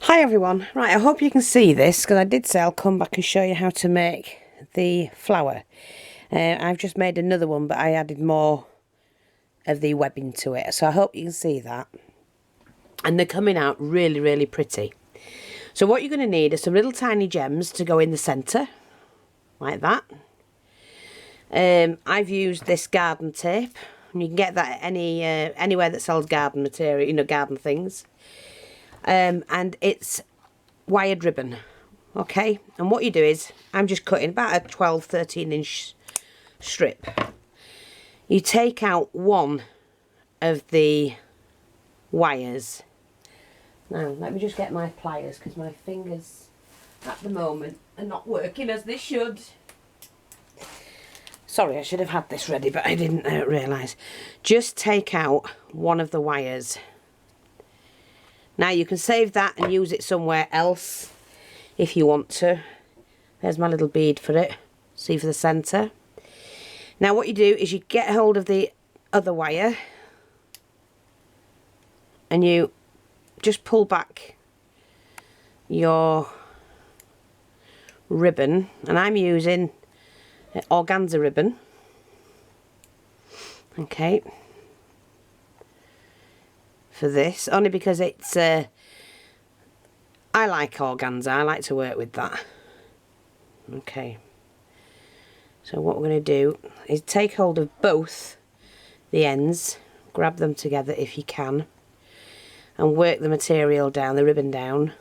Hi everyone, right, I hope you can see this because I did say I'll come back and show you how to make the flower. I've just made another one, but I added more of the webbing to it, so I hope you can see that. And they're coming out really, really pretty. So what you're going to need are some little tiny gems to go in the centre, like that. I've used this garden tape, and you can get that at anywhere that sells garden material, you know, garden things. And it's wired ribbon, okay? And what you do is, I'm just cutting about a 12-13 inch strip. You take out one of the wires. Now let me just get my pliers because my fingers at the moment are not working as they should. Sorry, I should have had this ready, but I didn't realise. Just take out one of the wires. Now you can save that and use it somewhere else if you want to. There's my little bead for it. See, for the centre. Now what you do is you get hold of the other wire and you just pull back your ribbon, and I'm using organza ribbon. Okay. For this, only because it's I like organza, I like to work with that. Okay, so what we're going to do is take hold of both the ends, grab them together if you can, and work the material down, the ribbon down,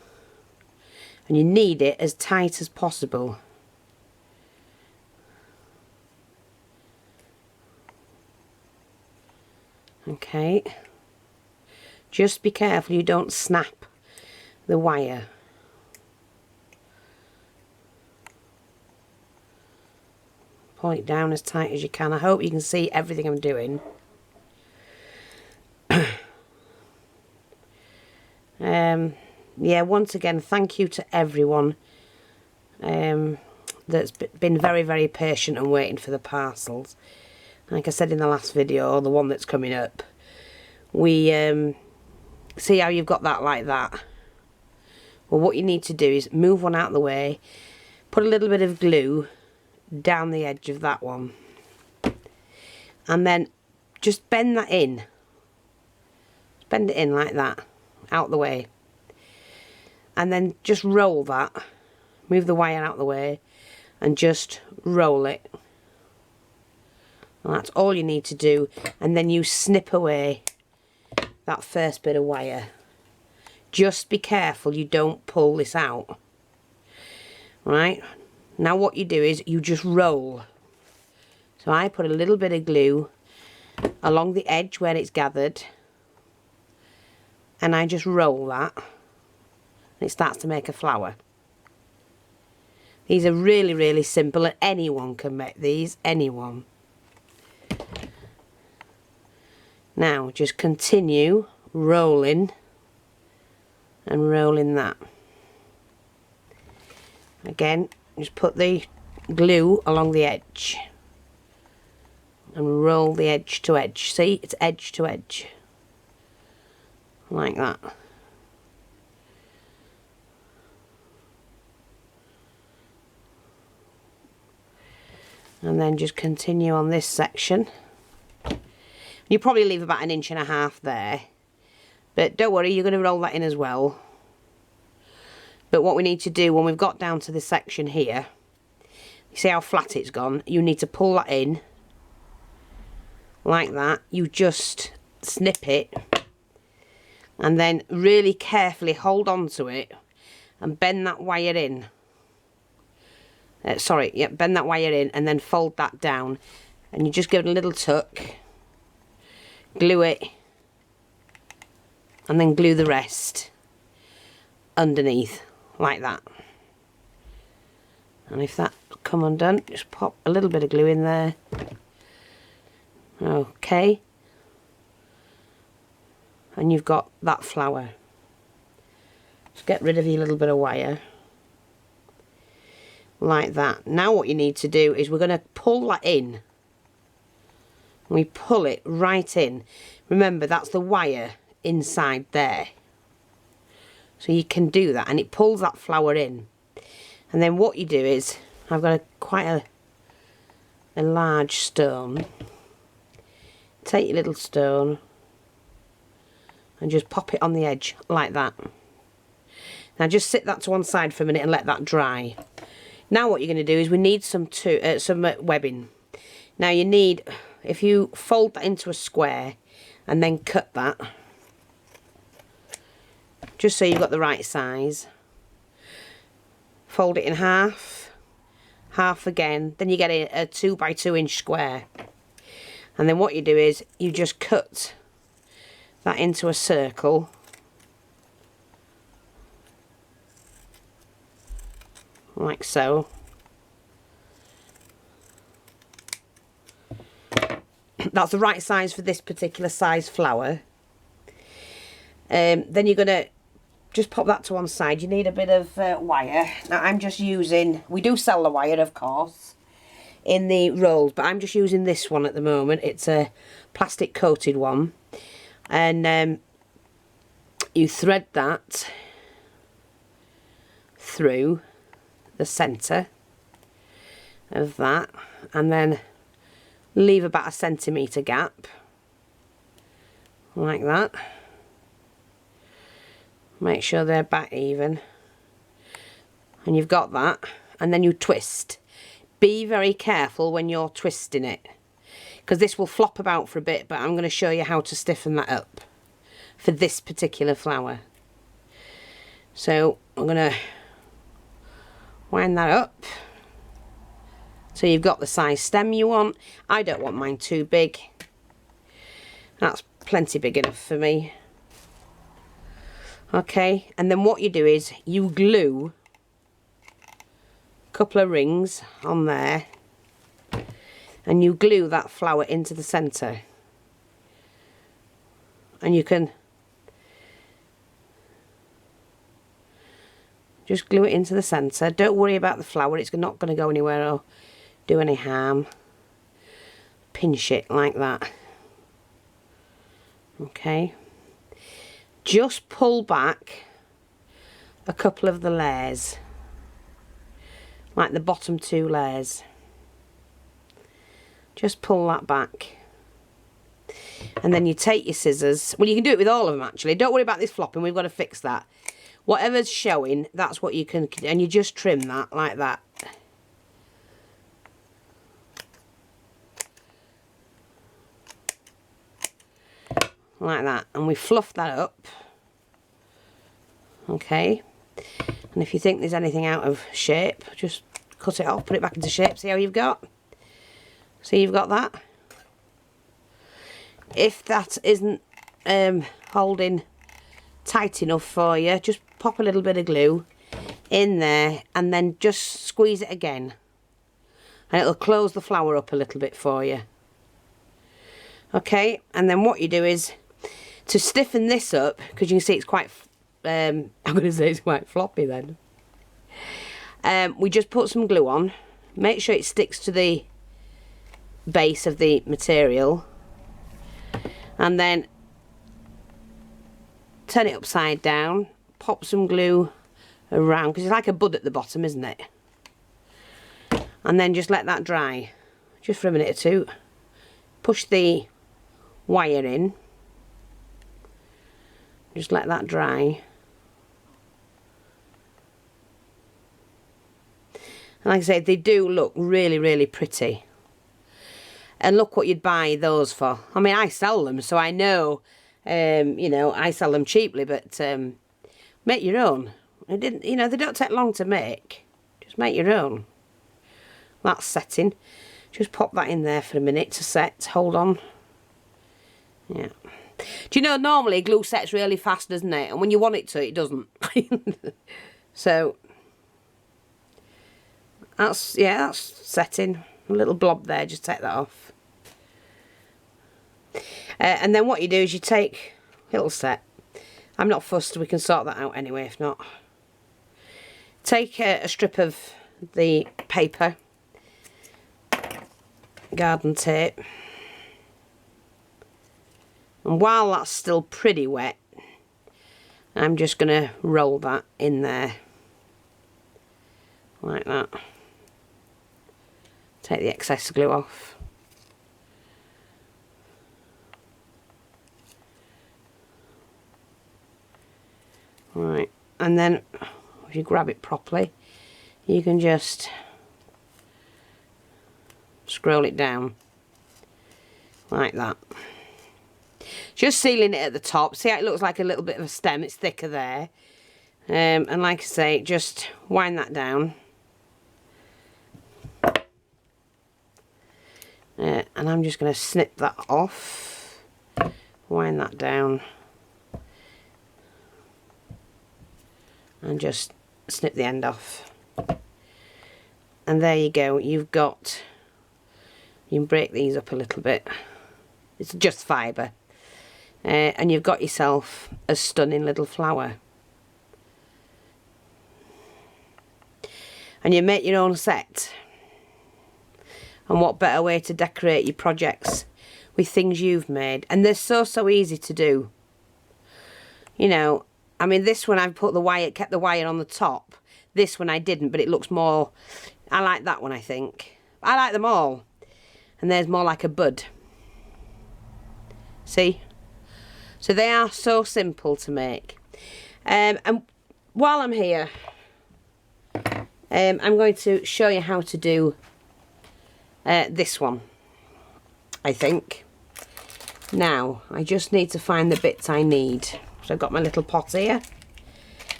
and you need it as tight as possible. Okay. Just be careful you don't snap the wire. Pull it down as tight as you can. I hope you can see everything I'm doing. Yeah, once again, thank you to everyone that's been very, very patient and waiting for the parcels. Like I said in the last video, or the one that's coming up, we see how you've got that like that. Well, what you need to do is move one out of the way, put a little bit of glue down the edge of that one, and then just bend that in. Bend it in like that, out the way, and then just roll that. Move the wire out the way and just roll it. And that's all you need to do, and then you snip away that first bit of wire. Just be careful you don't pull this out. Right, now what you do is you just roll. So I put a little bit of glue along the edge where it's gathered, and I just roll that, and it starts to make a flower. These are really, really simple, and anyone can make these, anyone. Now just continue rolling and rolling that. Again, just put the glue along the edge and roll the edge to edge. See, it's edge to edge, like that. And then just continue on this section. You probably leave about 1.5 inches there, but don't worry, you're going to roll that in as well. But what we need to do when we've got down to this section here, you see how flat it's gone? You need to pull that in like that. You just snip it and then really carefully hold on to it and bend that wire in. Bend that wire in and then fold that down, and you just give it a little tuck. Glue it, and then glue the rest underneath like that. And if that come undone, just pop a little bit of glue in there. Okay, and you've got that flower. Just get rid of your little bit of wire like that. Now what you need to do is we're going to pull that in. We pull it right in. Remember, that's the wire inside there. So So you can do that, and it pulls that flour in. And then what you do is, I've got quite a large stone. Take your little stone and just pop it on the edge like that. Now just sit that to one side for a minute and let that dry. Now what you're going to do is we need some webbing. Now you need, if you fold that into a square and then cut that, just so you've got the right size. Fold it in half, half again, then you get a 2 by 2 inch square. And then what you do is you just cut that into a circle. Like so. That's the right size for this particular size flour. Then you're going to just pop that to one side. You need a bit of wire. Now I'm just using, we do sell the wire of course in the rolls, but I'm just using this one at the moment. It's a plastic coated one. And you thread that through the centre of that, and then leave about 1 centimetre gap like that. Make sure they're back even, and you've got that, and then you twist. Be very careful when you're twisting it, because this will flop about for a bit, but I'm going to show you how to stiffen that up for this particular flour. So I'm going to wind that up so you've got the size stem you want. I don't want mine too big. That's plenty big enough for me. Okay, and then what you do is you glue a couple of rings on there, and you glue that flour into the centre. And you can just glue it into the centre. Don't worry about the flour, it's not going to go anywhere or do any harm. Pinch it like that. Okay. Just pull back a couple of the layers, like the bottom 2 layers. Just pull that back. And then you take your scissors. Well, you can do it with all of them actually. Don't worry about this flopping, we've got to fix that. Whatever's showing, that's what you can, and you just trim that like that. Like that, and we fluff that up. Okay, and if you think there's anything out of shape, just cut it off, put it back into shape. See how you've got? See, you've got that. If that isn't holding tight enough for you, just pop a little bit of glue in there and then just squeeze it again, and it'll close the flour up a little bit for you. Okay, and then what you do is, to stiffen this up, because you can see it's quite, I'm going to say it's quite floppy then, we just put some glue on, make sure it sticks to the base of the material, and then turn it upside down, pop some glue around, because it's like a bud at the bottom, isn't it? And then just let that dry, just for a minute or two. Push the wire in, just let that dry. And like I say, they do look really, really pretty. And look what you'd buy those for. I mean, I sell them, so I know, you know, I sell them cheaply, but make your own. It didn't, you know, they don't take long to make. Just make your own. That's setting. Just pop that in there for a minute to set. Hold on. Yeah. Do you know, normally glue sets really fast, doesn't it? And when you want it to, it doesn't. So, that's, yeah, that's setting. A little blob there, just take that off. And then what you do is you take a little set. I'm not fussed, we can sort that out anyway if not. Take a strip of the paper, garden tape, and while that's still pretty wet, I'm just going to roll that in there like that. Take the excess glue off. Right, and then if you grab it properly, you can just scroll it down like that. Just sealing it at the top. See how it looks like a little bit of a stem? It's thicker there. And like I say, just wind that down. And I'm just going to snip that off. Wind that down. And just snip the end off. And there you go. You've got... You can break these up a little bit. It's just fibre. And you've got yourself a stunning little flower. And you make your own set. And what better way to decorate your projects with things you've made. And they're so easy to do. You know, I mean, this one I've put the wire, kept the wire on the top. This one I didn't, but it looks more... I like that one, I think. I like them all. And there's more like a bud. See? So they are so simple to make. And while I'm here, I'm going to show you how to do this one, I think. Now, I just need to find the bits I need. So I've got my little pot here.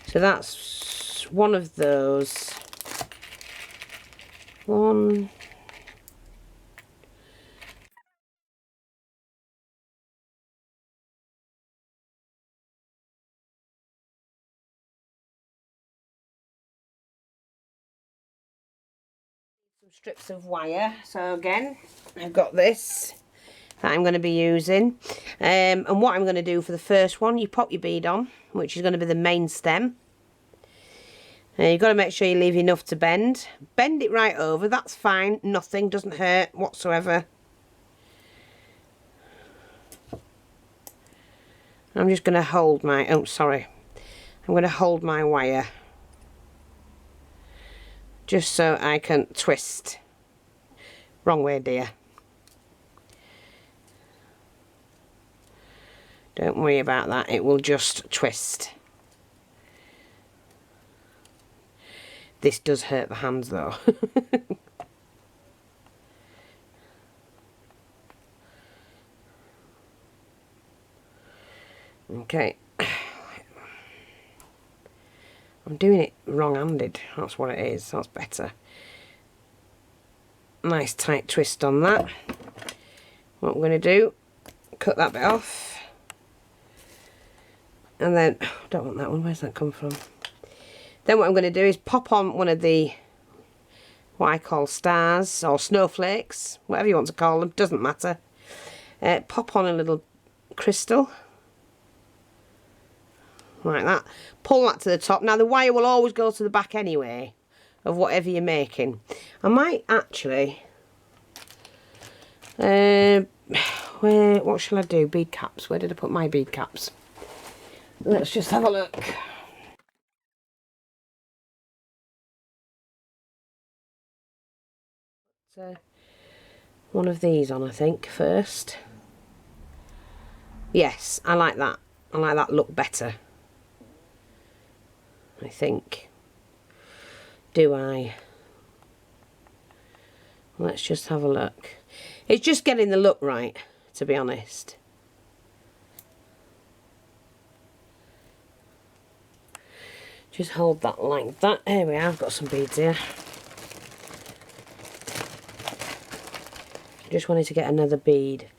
So that's one of those. One. Some strips of wire. So again, I've got this that I'm going to be using. And what I'm going to do for the first one, you pop your bead on, which is going to be the main stem. You've got to make sure you leave enough to bend. Bend it right over, that's fine, nothing, doesn't hurt whatsoever. I'm just going to hold my, oh sorry, I'm going to hold my wire. Just so I can twist. Wrong way, dear. Don't worry about that, it will just twist. This does hurt the hands though. Okay. I'm doing it wrong-handed, that's what it is, that's better. Nice tight twist on that. What I'm going to do, cut that bit off. And then, I don't want that one, where's that come from? Then what I'm going to do is pop on one of the, what I call stars, or snowflakes, whatever you want to call them, doesn't matter. Pop on a little crystal. Like that. Pull that to the top. Now the wire will always go to the back anyway of whatever you're making. I might actually what shall I do? Bead caps. Where did I put my bead caps? Let's just have a look. One of these on, I think, first. Yes, I like that. I like that look better, I think. Do I? Let's just have a look. It's just getting the look right, to be honest. Just hold that like that. Here we are, I've got some beads here. Just wanted to get another bead.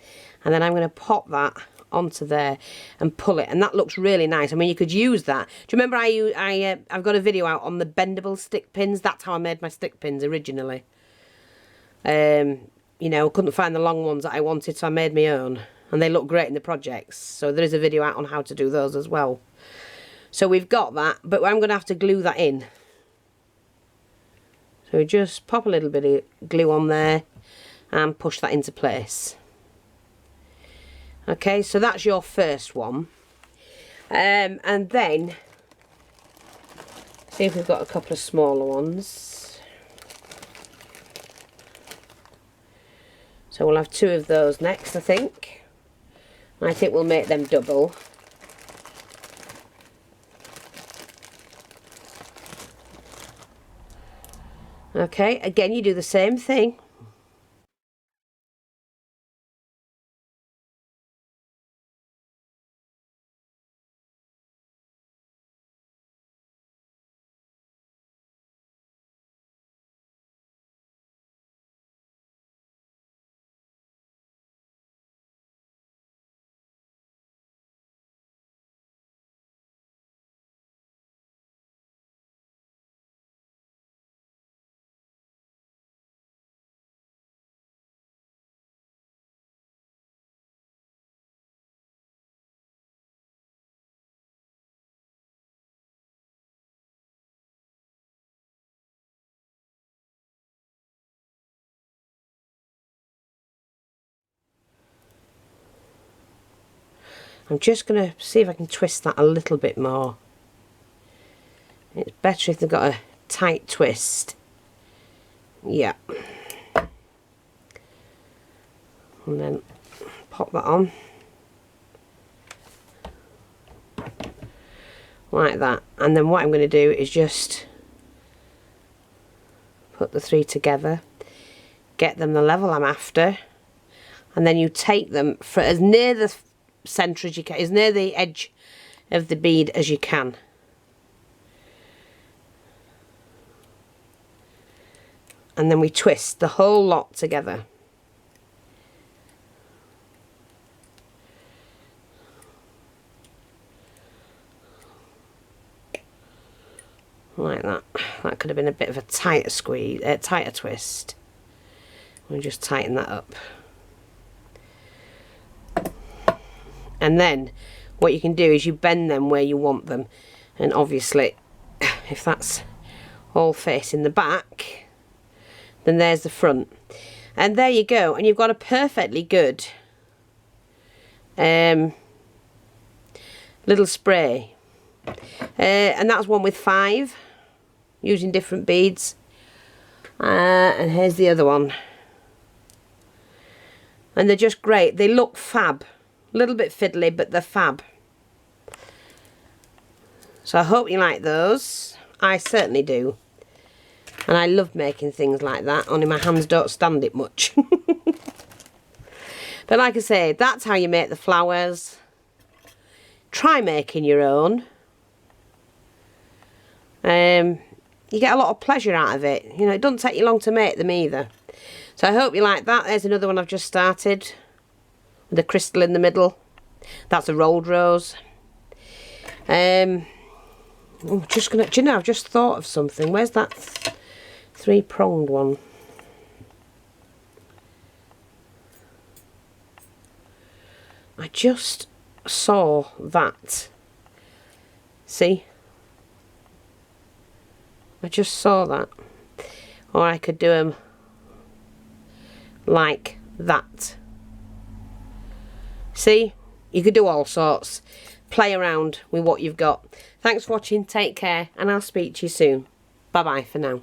And then I'm going to pop that onto there and pull it, and that looks really nice. I mean, you could use that. Do you remember I've got a video out on the bendable stick pins? That's how I made my stick pins originally. You know, couldn't find the long ones that I wanted, so I made my own, and they look great in the projects. So there is a video out on how to do those as well. So we've got that, but I'm going to have to glue that in. So just pop a little bit of glue on there and push that into place. Okay, so that's your first one. And then see if we've got a couple of smaller ones. So we'll have 2 of those next, I think. I think we'll make them double. Okay, again you do the same thing. I'm just going to see if I can twist that a little bit more. It's better if they've got a tight twist. Yeah. And then pop that on. Like that. And then what I'm going to do is just put the 3 together. Get them the level I'm after. And then you take them for as near the centre as you can, as near the edge of the bead as you can. And then we twist the whole lot together. Like that. That could have been a bit of a tighter squeeze, tighter twist. We'll just tighten that up. And then what you can do is you bend them where you want them, and obviously if that's all facing the back, then there's the front, and there you go, and you've got a perfectly good little spray. And that's one with 5 using different beads, and here's the other one, and they're just great. They look fab. A little bit fiddly, but they're fab. So I hope you like those. I certainly do. And I love making things like that, only my hands don't stand it much. But like I say, that's how you make the flowers. Try making your own. You get a lot of pleasure out of it. You know, it doesn't take you long to make them either. So I hope you like that. There's another one I've just started. With a crystal in the middle. That's a rolled rose. I'm just gonna, do you know, I've just thought of something. Where's that 3-pronged one? I just saw that. See? I just saw that. Or I could do them like that. See, you could do all sorts. Play around with what you've got. Thanks for watching, take care, and I'll speak to you soon. Bye bye for now.